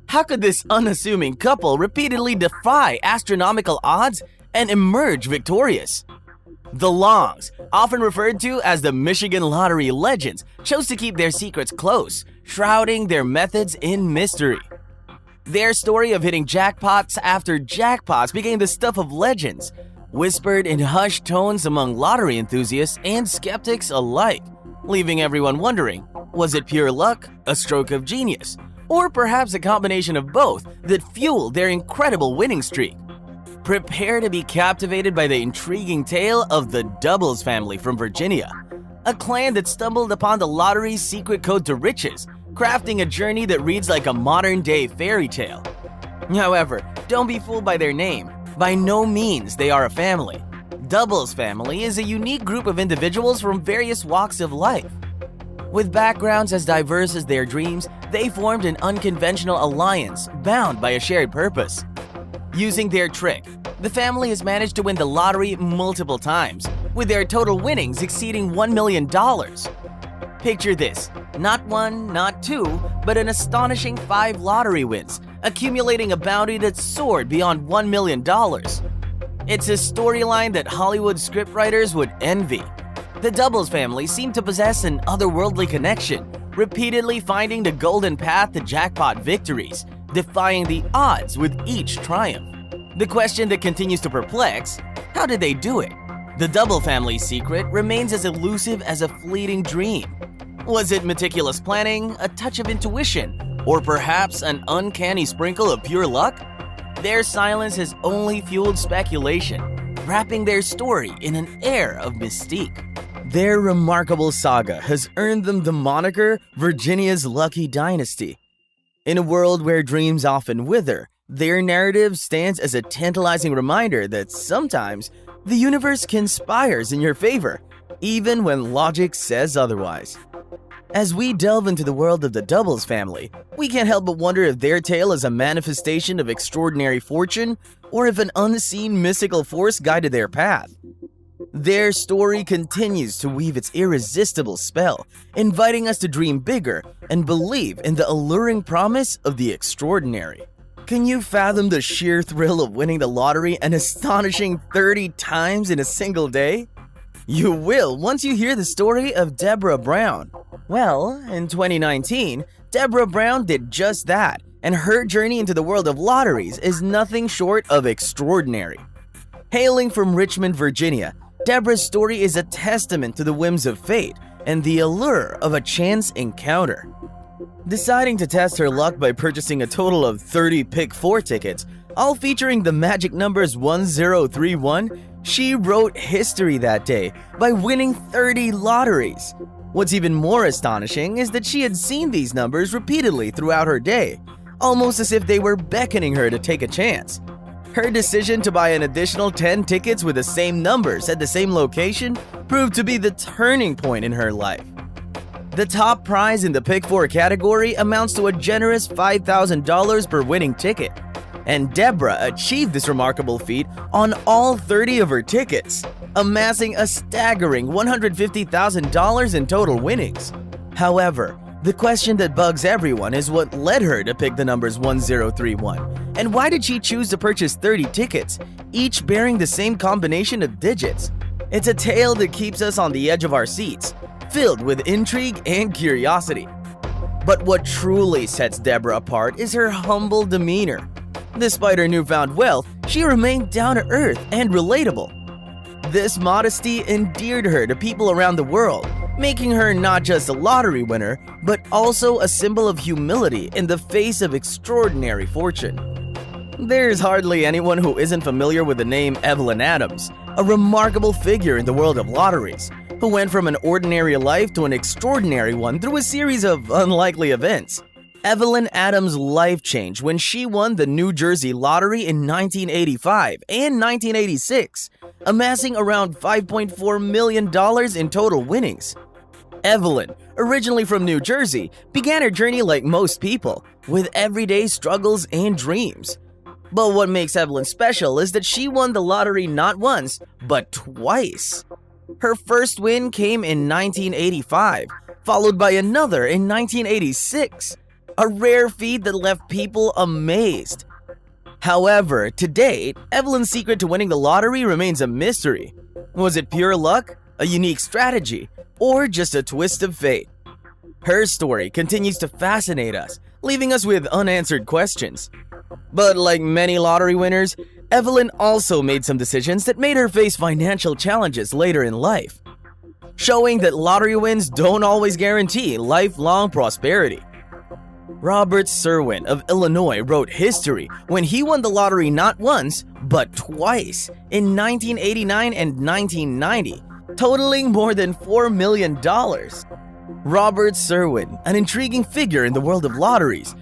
How could this unassuming couple repeatedly defy astronomical odds and emerge victorious? The Longs, often referred to as the Michigan lottery legends, chose to keep their secrets close, shrouding their methods in mystery. Their story of hitting jackpots after jackpots became the stuff of legends, whispered in hushed tones among lottery enthusiasts and skeptics alike, leaving everyone wondering, was it pure luck, a stroke of genius, or perhaps a combination of both that fueled their incredible winning streak? Prepare to be captivated by the intriguing tale of the Doubles family from Virginia, a clan that stumbled upon the lottery's secret code to riches, crafting a journey that reads like a modern-day fairy tale. However, don't be fooled by their name. By no means they are a family. Doubles family is a unique group of individuals from various walks of life. With backgrounds as diverse as their dreams, they formed an unconventional alliance bound by a shared purpose. Using their trick, the family has managed to win the lottery multiple times, with their total winnings exceeding $1 million. Picture this, not 1, not 2, but an astonishing 5 lottery wins, accumulating a bounty that soared beyond $1 million. It's a storyline that Hollywood scriptwriters would envy. The Doubles family seem to possess an otherworldly connection, repeatedly finding the golden path to jackpot victories, defying the odds with each triumph. The question that continues to perplex, how did they do it? The Double family's secret remains as elusive as a fleeting dream. Was it meticulous planning, a touch of intuition, or perhaps an uncanny sprinkle of pure luck? Their silence has only fueled speculation, wrapping their story in an air of mystique. Their remarkable saga has earned them the moniker Virginia's Lucky Dynasty. In a world where dreams often wither, their narrative stands as a tantalizing reminder that sometimes the universe conspires in your favor, even when logic says otherwise. As we delve into the world of the Doubles family, we can't help but wonder if their tale is a manifestation of extraordinary fortune or if an unseen mystical force guided their path. Their story continues to weave its irresistible spell, inviting us to dream bigger and believe in the alluring promise of the extraordinary. Can you fathom the sheer thrill of winning the lottery an astonishing 30 times in a single day? You will once you hear the story of Deborah Brown. Well, in 2019, Deborah Brown did just that, and her journey into the world of lotteries is nothing short of extraordinary. Hailing from Richmond, Virginia, Deborah's story is a testament to the whims of fate and the allure of a chance encounter. Deciding to test her luck by purchasing a total of 30 Pick 4 tickets, all featuring the magic numbers 1031, she wrote history that day by winning 30 lotteries. What's even more astonishing is that she had seen these numbers repeatedly throughout her day, almost as if they were beckoning her to take a chance. Her decision to buy an additional 10 tickets with the same numbers at the same location proved to be the turning point in her life. The top prize in the Pick 4 category amounts to a generous $5,000 per winning ticket, and Deborah achieved this remarkable feat on all 30 of her tickets, amassing a staggering $150,000 in total winnings. However, The question that bugs everyone is what led her to pick the numbers 1031, and why did she choose to purchase 30 tickets, each bearing the same combination of digits? It's a tale that keeps us on the edge of our seats, filled with intrigue and curiosity. But what truly sets Deborah apart is her humble demeanor. Despite her newfound wealth, she remained down-to-earth and relatable. This modesty endeared her to people around the world, making her not just a lottery winner, but also a symbol of humility in the face of extraordinary fortune. There's hardly anyone who isn't familiar with the name Evelyn Adams, a remarkable figure in the world of lotteries, who went from an ordinary life to an extraordinary one through a series of unlikely events. Evelyn Adams' life changed when she won the New Jersey lottery in 1985 and 1986, amassing around $5.4 million in total winnings. Evelyn, originally from New Jersey, began her journey like most people, with everyday struggles and dreams. But what makes Evelyn special is that she won the lottery not once, but twice. Her first win came in 1985, followed by another in 1986. A rare feat that left people amazed. However, to date, Evelyn's secret to winning the lottery remains a mystery. Was it pure luck, a unique strategy, or just a twist of fate? Her story continues to fascinate us, leaving us with unanswered questions. But like many lottery winners, Evelyn also made some decisions that made her face financial challenges later in life, showing that lottery wins don't always guarantee lifelong prosperity. Robert Serwin of Illinois wrote history when he won the lottery not once, but twice, in 1989 and 1990, totaling more than $4 million. Robert Serwin, an intriguing figure in the world of lotteries,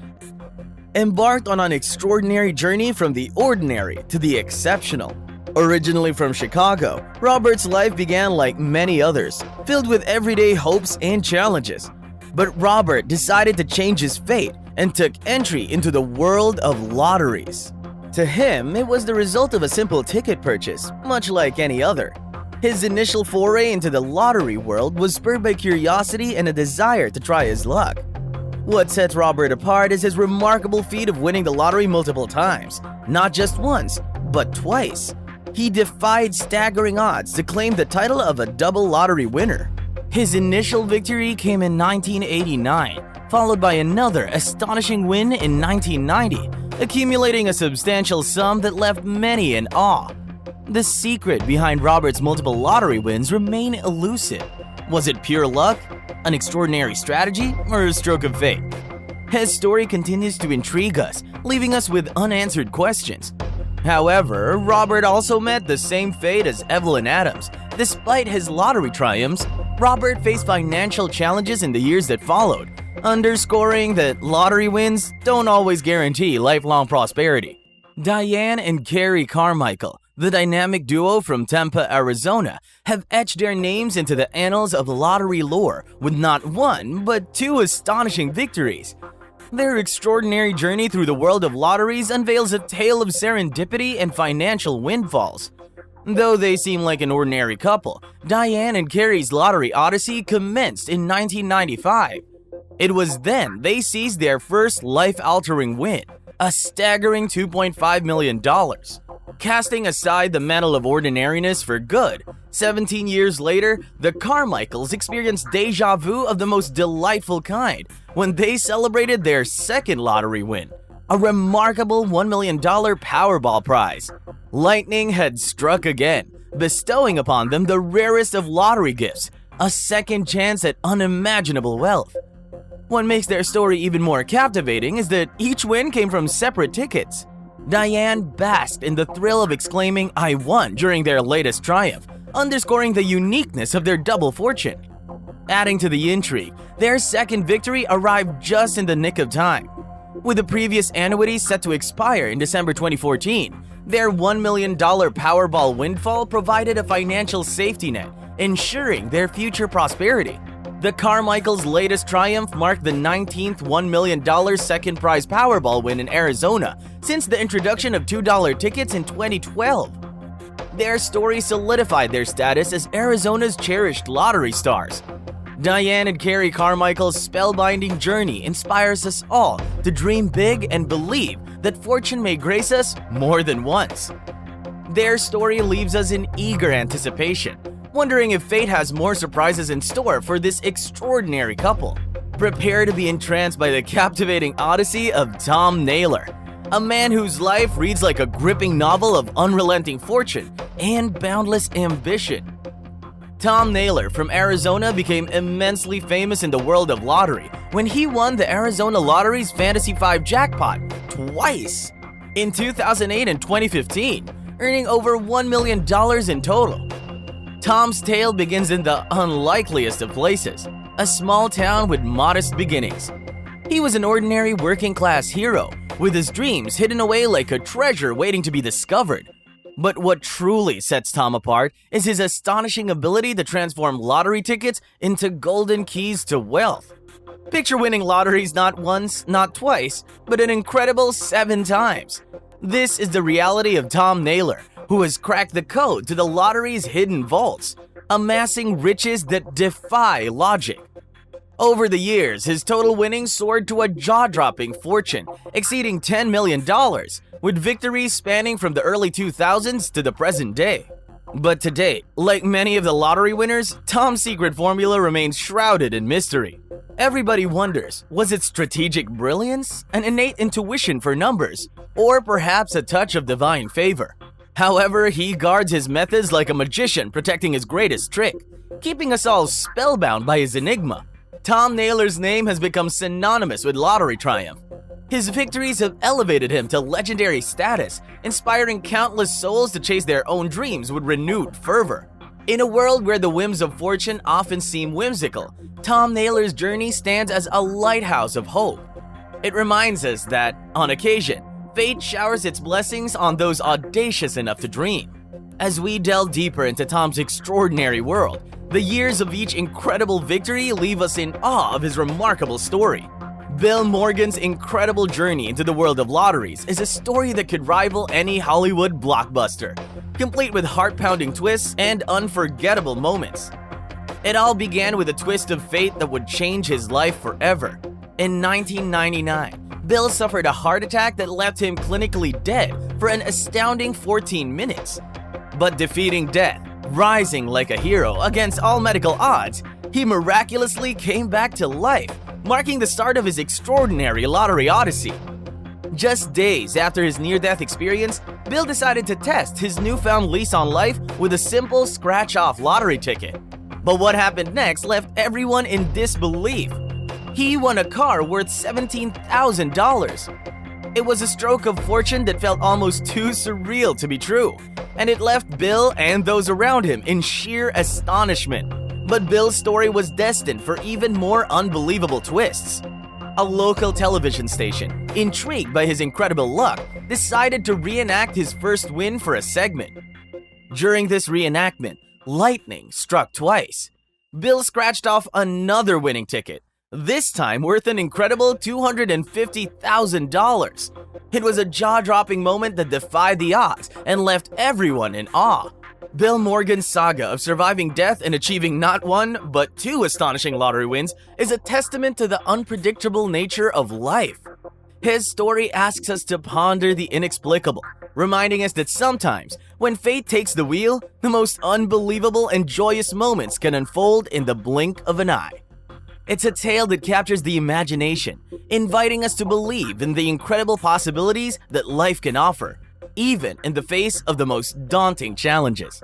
embarked on an extraordinary journey from the ordinary to the exceptional. Originally from Chicago, Robert's life began like many others, filled with everyday hopes and challenges. But Robert decided to change his fate and took entry into the world of lotteries. To him, it was the result of a simple ticket purchase, much like any other. His initial foray into the lottery world was spurred by curiosity and a desire to try his luck. What sets Robert apart is his remarkable feat of winning the lottery multiple times, not just once, but twice. He defied staggering odds to claim the title of a double lottery winner. His initial victory came in 1989, followed by another astonishing win in 1990, accumulating a substantial sum that left many in awe. The secret behind Robert's multiple lottery wins remain elusive. Was it pure luck, an extraordinary strategy, or a stroke of fate? His story continues to intrigue us, leaving us with unanswered questions. However, Robert also met the same fate as Evelyn Adams. Despite his lottery triumphs, Robert faced financial challenges in the years that followed, underscoring that lottery wins don't always guarantee lifelong prosperity. Diane and Carrie Carmichael, the dynamic duo from Tampa, Arizona, have etched their names into the annals of lottery lore with not one, but two astonishing victories. Their extraordinary journey through the world of lotteries unveils a tale of serendipity and financial windfalls. Though they seem like an ordinary couple, Diane and Carrie's lottery odyssey commenced in 1995. It was then they seized their first life-altering win, a staggering $2.5 million. Casting aside the mantle of ordinariness for good, 17 years later, the Carmichaels experienced deja vu of the most delightful kind when they celebrated their second lottery win, a remarkable $1 million Powerball prize. Lightning had struck again, bestowing upon them the rarest of lottery gifts, a second chance at unimaginable wealth. What makes their story even more captivating is that each win came from separate tickets. Diane basked in the thrill of exclaiming, "I won," during their latest triumph, underscoring the uniqueness of their double fortune. Adding to the intrigue, their second victory arrived just in the nick of time. With the previous annuity set to expire in December 2014, their $1 million Powerball windfall provided a financial safety net, ensuring their future prosperity. The Carmichaels' latest triumph marked the 19th $1 million second prize Powerball win in Arizona since the introduction of $2 tickets in 2012. Their story solidified their status as Arizona's cherished lottery stars. Diane and Carrie Carmichael's spellbinding journey inspires us all to dream big and believe that fortune may grace us more than once. Their story leaves us in eager anticipation, wondering if fate has more surprises in store for this extraordinary couple. Prepare to be entranced by the captivating odyssey of Tom Naylor, a man whose life reads like a gripping novel of unrelenting fortune and boundless ambition. Tom Naylor from Arizona became immensely famous in the world of lottery when he won the Arizona Lottery's Fantasy 5 jackpot twice, in 2008 and 2015, earning over $1 million in total. Tom's tale begins in the unlikeliest of places, a small town with modest beginnings. He was an ordinary working-class hero, with his dreams hidden away like a treasure waiting to be discovered. But what truly sets Tom apart is his astonishing ability to transform lottery tickets into golden keys to wealth. Picture winning lotteries not once, not twice, but an incredible 7 times. This is the reality of Tom Naylor, who has cracked the code to the lottery's hidden vaults, amassing riches that defy logic. Over the years, his total winnings soared to a jaw-dropping fortune, exceeding $10 million, with victories spanning from the early 2000s to the present day. But to date, like many of the lottery winners, Tom's secret formula remains shrouded in mystery. Everybody wonders, was it strategic brilliance, an innate intuition for numbers, or perhaps a touch of divine favor? However, he guards his methods like a magician protecting his greatest trick, keeping us all spellbound by his enigma. Tom Naylor's name has become synonymous with lottery triumph. His victories have elevated him to legendary status, inspiring countless souls to chase their own dreams with renewed fervor. In a world where the whims of fortune often seem whimsical, Tom Naylor's journey stands as a lighthouse of hope. It reminds us that, on occasion, fate showers its blessings on those audacious enough to dream. As we delve deeper into Tom's extraordinary world, the years of each incredible victory leave us in awe of his remarkable story. Bill Morgan's incredible journey into the world of lotteries is a story that could rival any Hollywood blockbuster, complete with heart-pounding twists and unforgettable moments. It all began with a twist of fate that would change his life forever. In 1999, Bill suffered a heart attack that left him clinically dead for an astounding 14 minutes. But defeating death, rising like a hero against all medical odds, he miraculously came back to life, marking the start of his extraordinary lottery odyssey. Just days after his near-death experience, Bill decided to test his newfound lease on life with a simple scratch-off lottery ticket. But what happened next left everyone in disbelief. He won a car worth $17,000. It was a stroke of fortune that felt almost too surreal to be true, and it left Bill and those around him in sheer astonishment. But Bill's story was destined for even more unbelievable twists. A local television station, intrigued by his incredible luck, decided to reenact his first win for a segment. During this reenactment, lightning struck twice. Bill scratched off another winning ticket, this time worth an incredible $250,000. It was a jaw-dropping moment that defied the odds and left everyone in awe. Bill Morgan's saga of surviving death and achieving not one, but 2 astonishing lottery wins is a testament to the unpredictable nature of life. His story asks us to ponder the inexplicable, reminding us that sometimes, when fate takes the wheel, the most unbelievable and joyous moments can unfold in the blink of an eye. It's a tale that captures the imagination, inviting us to believe in the incredible possibilities that life can offer, even in the face of the most daunting challenges.